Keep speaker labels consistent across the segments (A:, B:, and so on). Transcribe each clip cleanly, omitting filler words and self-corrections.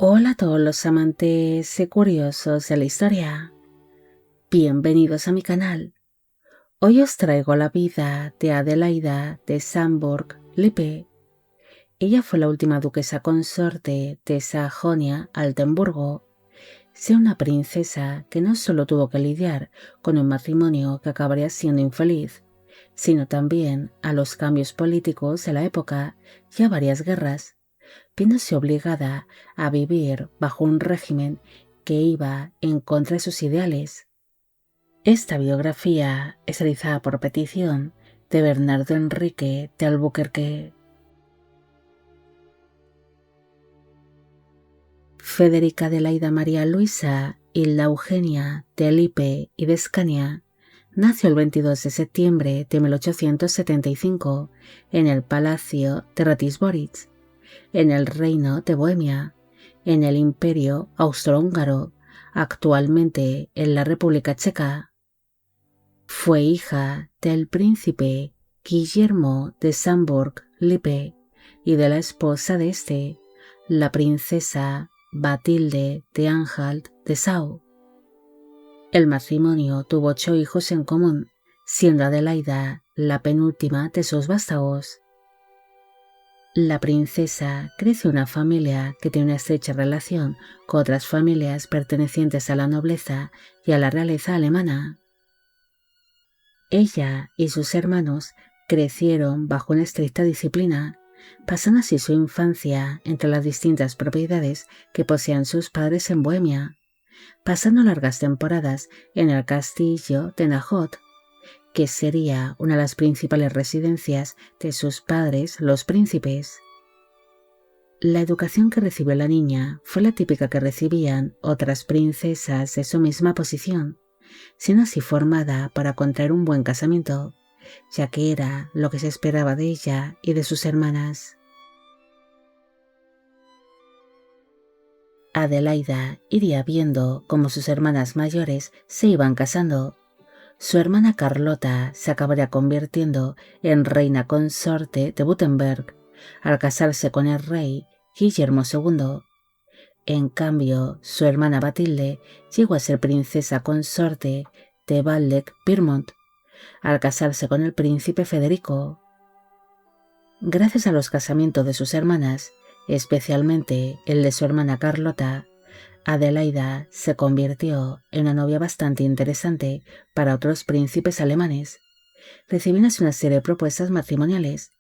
A: Hola a todos los amantes y curiosos de la historia. Bienvenidos a mi canal. Hoy os traigo la vida de Adelaida de Sandburg-Lippe. Ella fue la última duquesa consorte de Sajonia-Altenburgo. Fue una princesa que no solo tuvo que lidiar con un matrimonio que acabaría siendo infeliz, sino también a los cambios políticos de la época y a varias guerras, viéndose obligada a vivir bajo un régimen que iba en contra de sus ideales. Esta biografía es realizada por petición de Bernardo Enrique de Albuquerque. Federica Adelaida María Luisa Hilda Eugenia de Lippe y de Escania nació el 22 de septiembre de 1875 en el Palacio de Ratisborich, en el Reino de Bohemia, en el Imperio Austrohúngaro, actualmente en la República Checa. Fue hija del príncipe Guillermo de Sandburg-Lippe y de la esposa de este, la princesa Batilde de Anhalt-Dessau. El matrimonio tuvo 8 hijos en común, siendo Adelaida la penúltima de sus vástagos. La princesa creció en una familia que tiene una estrecha relación con otras familias pertenecientes a la nobleza y a la realeza alemana. Ella y sus hermanos crecieron bajo una estricta disciplina, pasando así su infancia entre las distintas propiedades que poseían sus padres en Bohemia, pasando largas temporadas en el castillo de Náchod, que sería una de las principales residencias de sus padres, los príncipes. La educación que recibió la niña fue la típica que recibían otras princesas de su misma posición, siendo así formada para contraer un buen casamiento, ya que era lo que se esperaba de ella y de sus hermanas. Adelaida iría viendo cómo sus hermanas mayores se iban casando. Su hermana Carlota se acabaría convirtiendo en reina consorte de Württemberg al casarse con el rey Guillermo II. En cambio, su hermana Batilde llegó a ser princesa consorte de Waldeck-Pyrmont al casarse con el príncipe Federico. Gracias a los casamientos de sus hermanas, especialmente el de su hermana Carlota, Adelaida se convirtió en una novia bastante interesante para otros príncipes alemanes, recibiendo así una serie de propuestas matrimoniales,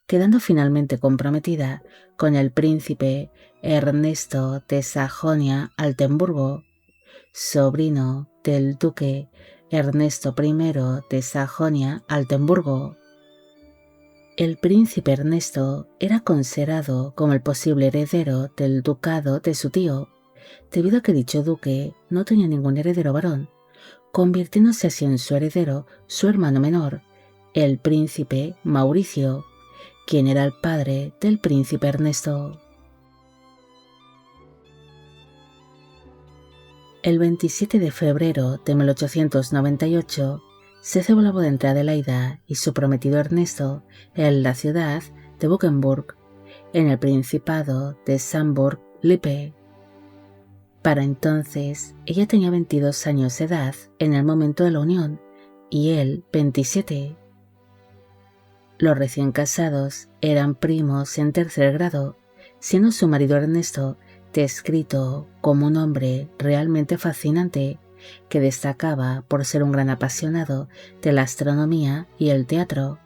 A: quedando finalmente comprometida con el príncipe Ernesto de Sajonia-Altenburgo, sobrino del duque Ernesto I de Sajonia-Altenburgo. El príncipe Ernesto era considerado como el posible heredero del ducado de su tío, debido a que dicho duque no tenía ningún heredero varón, convirtiéndose así en su heredero su hermano menor, el príncipe Mauricio, quien era el padre del príncipe Ernesto. El 27 de febrero de 1898 se celebró la boda entre Adelaida y su prometido Ernesto en la ciudad de Buchenburg, en el Principado de Sandburg-Lippe. Para entonces, ella tenía 22 años de edad en el momento de la unión y él 27. Los recién casados eran primos en tercer grado, siendo su marido Ernesto descrito como un hombre realmente fascinante que destacaba por ser un gran apasionado de la astronomía y el teatro,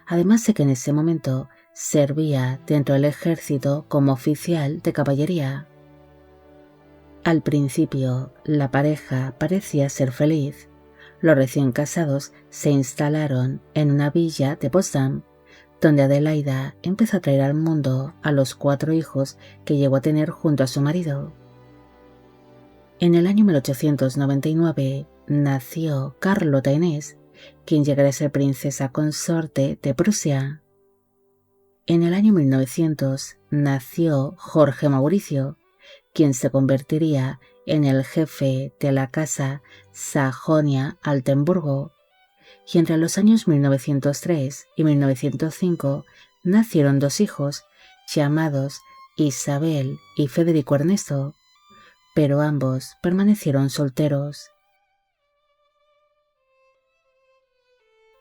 A: además de que en ese momento servía dentro del ejército como oficial de caballería. Al principio, la pareja parecía ser feliz. Los recién casados se instalaron en una villa de Potsdam, donde Adelaida empezó a traer al mundo a los 4 hijos que llegó a tener junto a su marido. En el año 1899 nació Carlota Inés, quien llegaría a ser princesa consorte de Prusia. En el año 1900 nació Jorge Mauricio, quien se convertiría en el jefe de la casa Sajonia-Altenburgo, y entre los años 1903 y 1905 nacieron 2 hijos llamados Isabel y Federico Ernesto, pero ambos permanecieron solteros.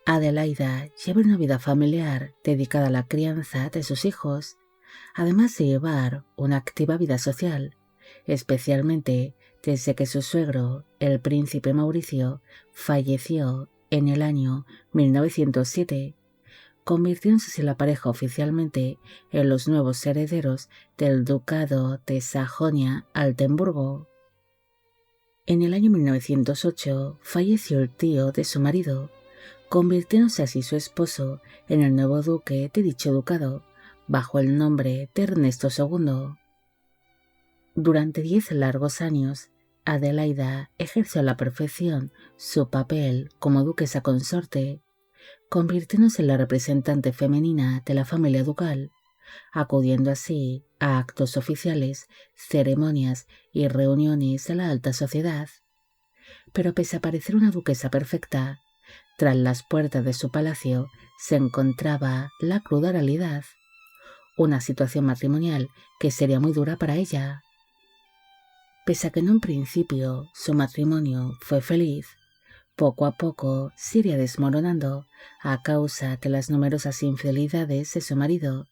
A: Adelaida lleva una vida familiar dedicada a la crianza de sus hijos, además de llevar una activa vida social, especialmente desde que su suegro, el príncipe Mauricio, falleció en el año 1907, convirtiéndose la pareja oficialmente en los nuevos herederos del ducado de Sajonia-Altenburgo. En el año 1908 falleció el tío de su marido, convirtiéndose así su esposo en el nuevo duque de dicho ducado, bajo el nombre de Ernesto II. Durante 10 largos años, Adelaida ejerció a la perfección su papel como duquesa consorte, convirtiéndose en la representante femenina de la familia ducal, acudiendo así a actos oficiales, ceremonias y reuniones de la alta sociedad. Pero pese a parecer una duquesa perfecta, tras las puertas de su palacio se encontraba la cruda realidad, una situación matrimonial que sería muy dura para ella. Pese a que en un principio su matrimonio fue feliz, poco a poco se iría desmoronando a causa de las numerosas infidelidades de su marido,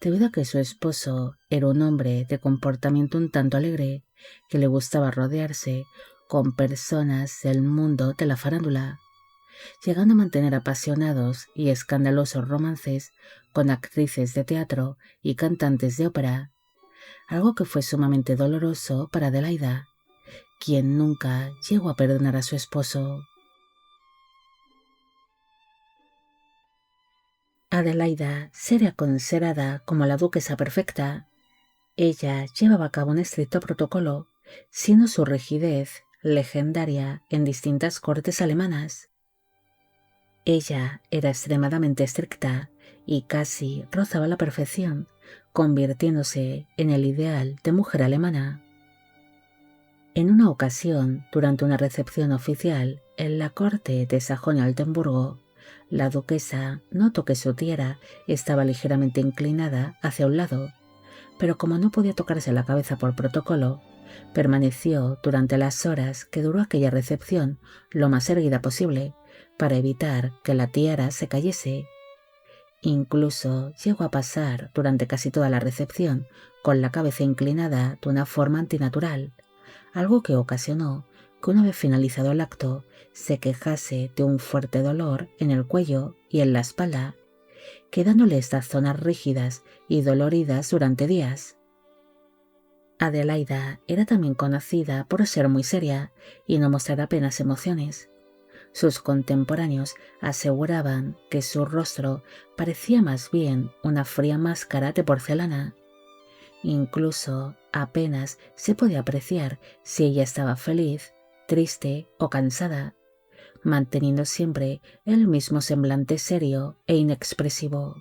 A: debido a que su esposo era un hombre de comportamiento un tanto alegre, que le gustaba rodearse con personas del mundo de la farándula, llegando a mantener apasionados y escandalosos romances con actrices de teatro y cantantes de ópera, algo que fue sumamente doloroso para Adelaida, quien nunca llegó a perdonar a su esposo. Adelaida sería considerada como la duquesa perfecta. Ella llevaba a cabo un estricto protocolo, siendo su rigidez legendaria en distintas cortes alemanas. Ella era extremadamente estricta y casi rozaba la perfección, convirtiéndose en el ideal de mujer alemana. En una ocasión, durante una recepción oficial en la corte de Sajonia-Altenburgo, la duquesa notó que su tiara estaba ligeramente inclinada hacia un lado, pero como no podía tocarse la cabeza por protocolo, permaneció durante las horas que duró aquella recepción lo más erguida posible para evitar que la tiara se cayese. Incluso llegó a pasar durante casi toda la recepción con la cabeza inclinada de una forma antinatural, algo que ocasionó que una vez finalizado el acto se quejase de un fuerte dolor en el cuello y en la espalda, quedándole estas zonas rígidas y doloridas durante días. Adelaida era también conocida por ser muy seria y no mostrar apenas emociones. Sus contemporáneos aseguraban que su rostro parecía más bien una fría máscara de porcelana. Incluso apenas se podía apreciar si ella estaba feliz, triste o cansada, manteniendo siempre el mismo semblante serio e inexpresivo.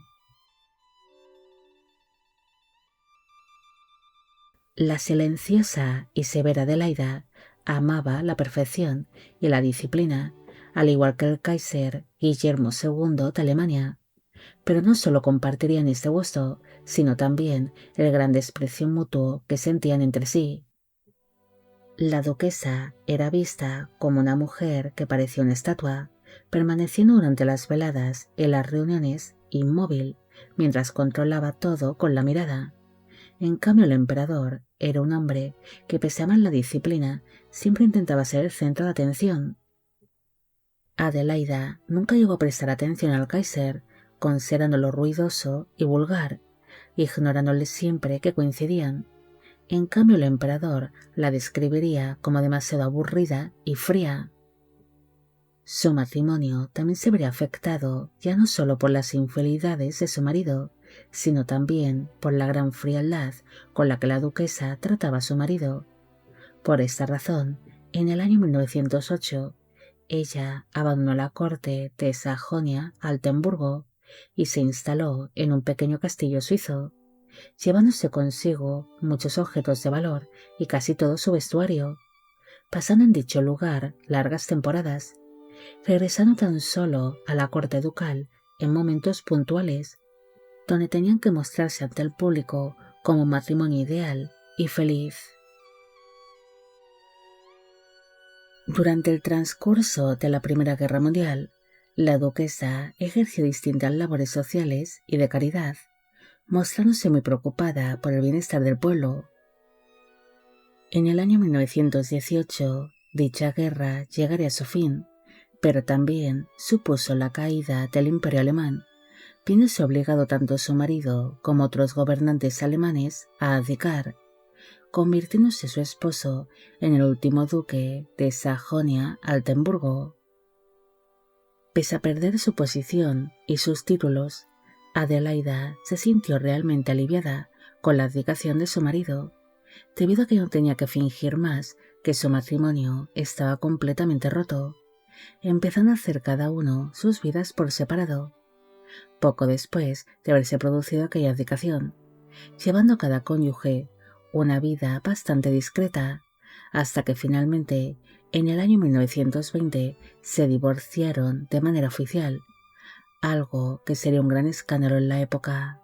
A: La silenciosa y severa Adelaida amaba la perfección y la disciplina, al igual que el Kaiser Guillermo II de Alemania, pero no solo compartirían este gusto, sino también el gran desprecio mutuo que sentían entre sí. La duquesa era vista como una mujer que parecía una estatua, permaneciendo durante las veladas en las reuniones inmóvil, mientras controlaba todo con la mirada. En cambio, el emperador era un hombre que, pese a amar la disciplina, siempre intentaba ser el centro de atención. Adelaida nunca llegó a prestar atención al Kaiser, considerándolo ruidoso y vulgar, ignorándole siempre que coincidían. En cambio, el emperador la describiría como demasiado aburrida y fría. Su matrimonio también se vería afectado ya no solo por las infidelidades de su marido, sino también por la gran frialdad con la que la duquesa trataba a su marido. Por esta razón, en el año 1908, ella abandonó la corte de Sajonia-Altenburgo y se instaló en un pequeño castillo suizo, llevándose consigo muchos objetos de valor y casi todo su vestuario, pasando en dicho lugar largas temporadas, regresando tan solo a la corte ducal en momentos puntuales, donde tenían que mostrarse ante el público como un matrimonio ideal y feliz. Durante el transcurso de la Primera Guerra Mundial, la duquesa ejerció distintas labores sociales y de caridad, mostrándose muy preocupada por el bienestar del pueblo. En el año 1918, dicha guerra llegaría a su fin, pero también supuso la caída del Imperio alemán, viéndose obligado tanto su marido como otros gobernantes alemanes a abdicar, convirtiéndose su esposo en el último duque de Sajonia-Altenburgo. Pese a perder su posición y sus títulos, Adelaida se sintió realmente aliviada con la abdicación de su marido, debido a que no tenía que fingir más que su matrimonio estaba completamente roto, empezando a hacer cada uno sus vidas por separado, poco después de haberse producido aquella abdicación, llevando cada cónyuge una vida bastante discreta, hasta que finalmente, en el año 1920, se divorciaron de manera oficial, algo que sería un gran escándalo en la época.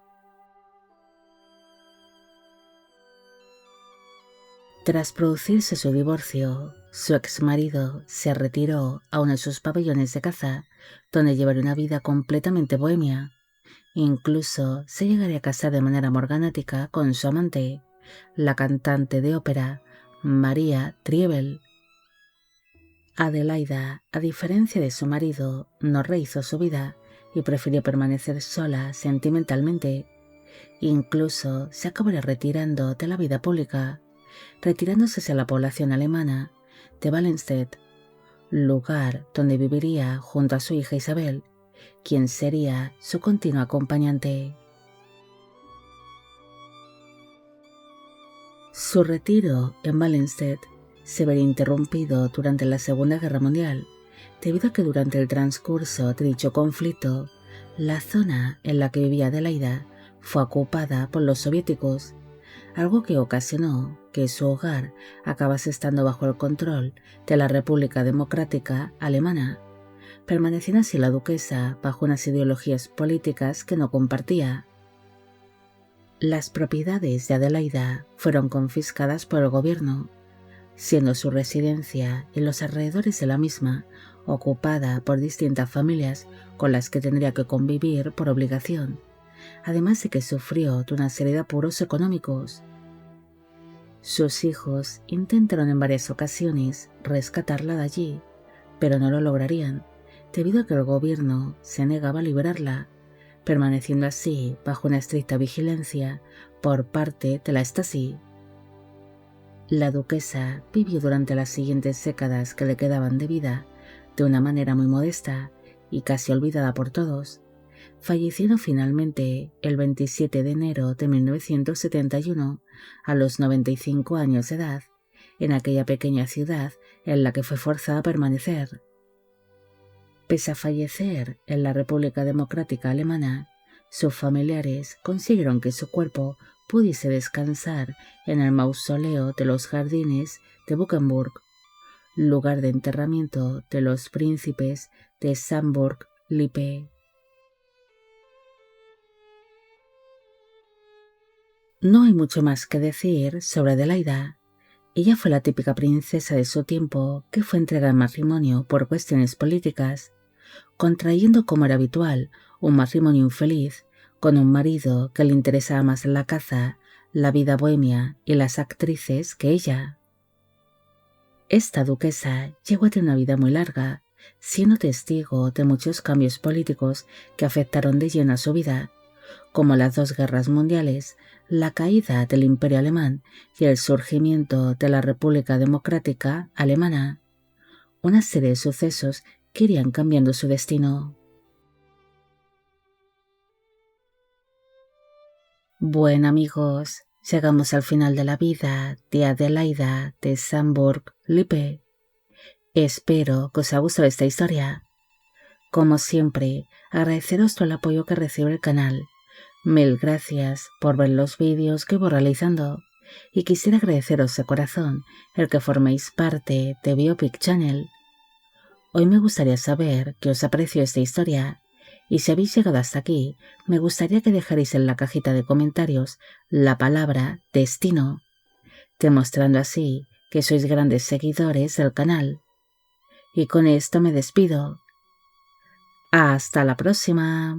A: Tras producirse su divorcio, su exmarido se retiró a uno de sus pabellones de caza, donde llevaría una vida completamente bohemia. Incluso se llegaría a casar de manera morganática con su amante, la cantante de ópera María Triebel. Adelaida, a diferencia de su marido, no rehizo su vida y prefirió permanecer sola sentimentalmente. Incluso se acabaría retirando de la vida pública, retirándose hacia la población alemana de Wallenstedt, lugar donde viviría junto a su hija Isabel, quien sería su continua acompañante. Su retiro en Wallenstedt se vería interrumpido durante la Segunda Guerra Mundial, debido a que durante el transcurso de dicho conflicto, la zona en la que vivía Adelaida fue ocupada por los soviéticos, algo que ocasionó que su hogar acabase estando bajo el control de la República Democrática Alemana, permaneciendo así la duquesa bajo unas ideologías políticas que no compartía. Las propiedades de Adelaida fueron confiscadas por el gobierno, siendo su residencia en los alrededores de la misma ocupada por distintas familias con las que tendría que convivir por obligación, además de que sufrió de una serie de apuros económicos. Sus hijos intentaron en varias ocasiones rescatarla de allí, pero no lo lograrían, debido a que el gobierno se negaba a liberarla, permaneciendo así bajo una estricta vigilancia por parte de la Stasi. La duquesa vivió durante las siguientes décadas que le quedaban de vida de una manera muy modesta y casi olvidada por todos, falleciendo finalmente el 27 de enero de 1971 a los 95 años de edad en aquella pequeña ciudad en la que fue forzada a permanecer. Pese a fallecer en la República Democrática Alemana, sus familiares consiguieron que su cuerpo pudiese descansar en el mausoleo de los jardines de Buchenburg, lugar de enterramiento de los príncipes de Samburg-Lippe. No hay mucho más que decir sobre Adelaida. Ella fue la típica princesa de su tiempo que fue entregada en matrimonio por cuestiones políticas, contrayendo, como era habitual, un matrimonio infeliz con un marido que le interesaba más la caza, la vida bohemia y las actrices que ella. Esta duquesa llegó a tener una vida muy larga, siendo testigo de muchos cambios políticos que afectaron de lleno a su vida, como las dos guerras mundiales, la caída del Imperio Alemán y el surgimiento de la República Democrática Alemana, una serie de sucesos que irían cambiando su destino. Bueno amigos, llegamos al final de la vida de Adelaida de Samburg-Lippe. Espero que os haya gustado esta historia. Como siempre, agradeceros todo el apoyo que recibe el canal. Mil gracias por ver los vídeos que voy realizando y quisiera agradeceros de corazón el que forméis parte de Biopic Channel. Hoy me gustaría saber qué os apreció esta historia Y si habéis llegado hasta aquí, me gustaría que dejarais en la cajita de comentarios la palabra destino, demostrando así que sois grandes seguidores del canal. Y con esto me despido. ¡Hasta la próxima!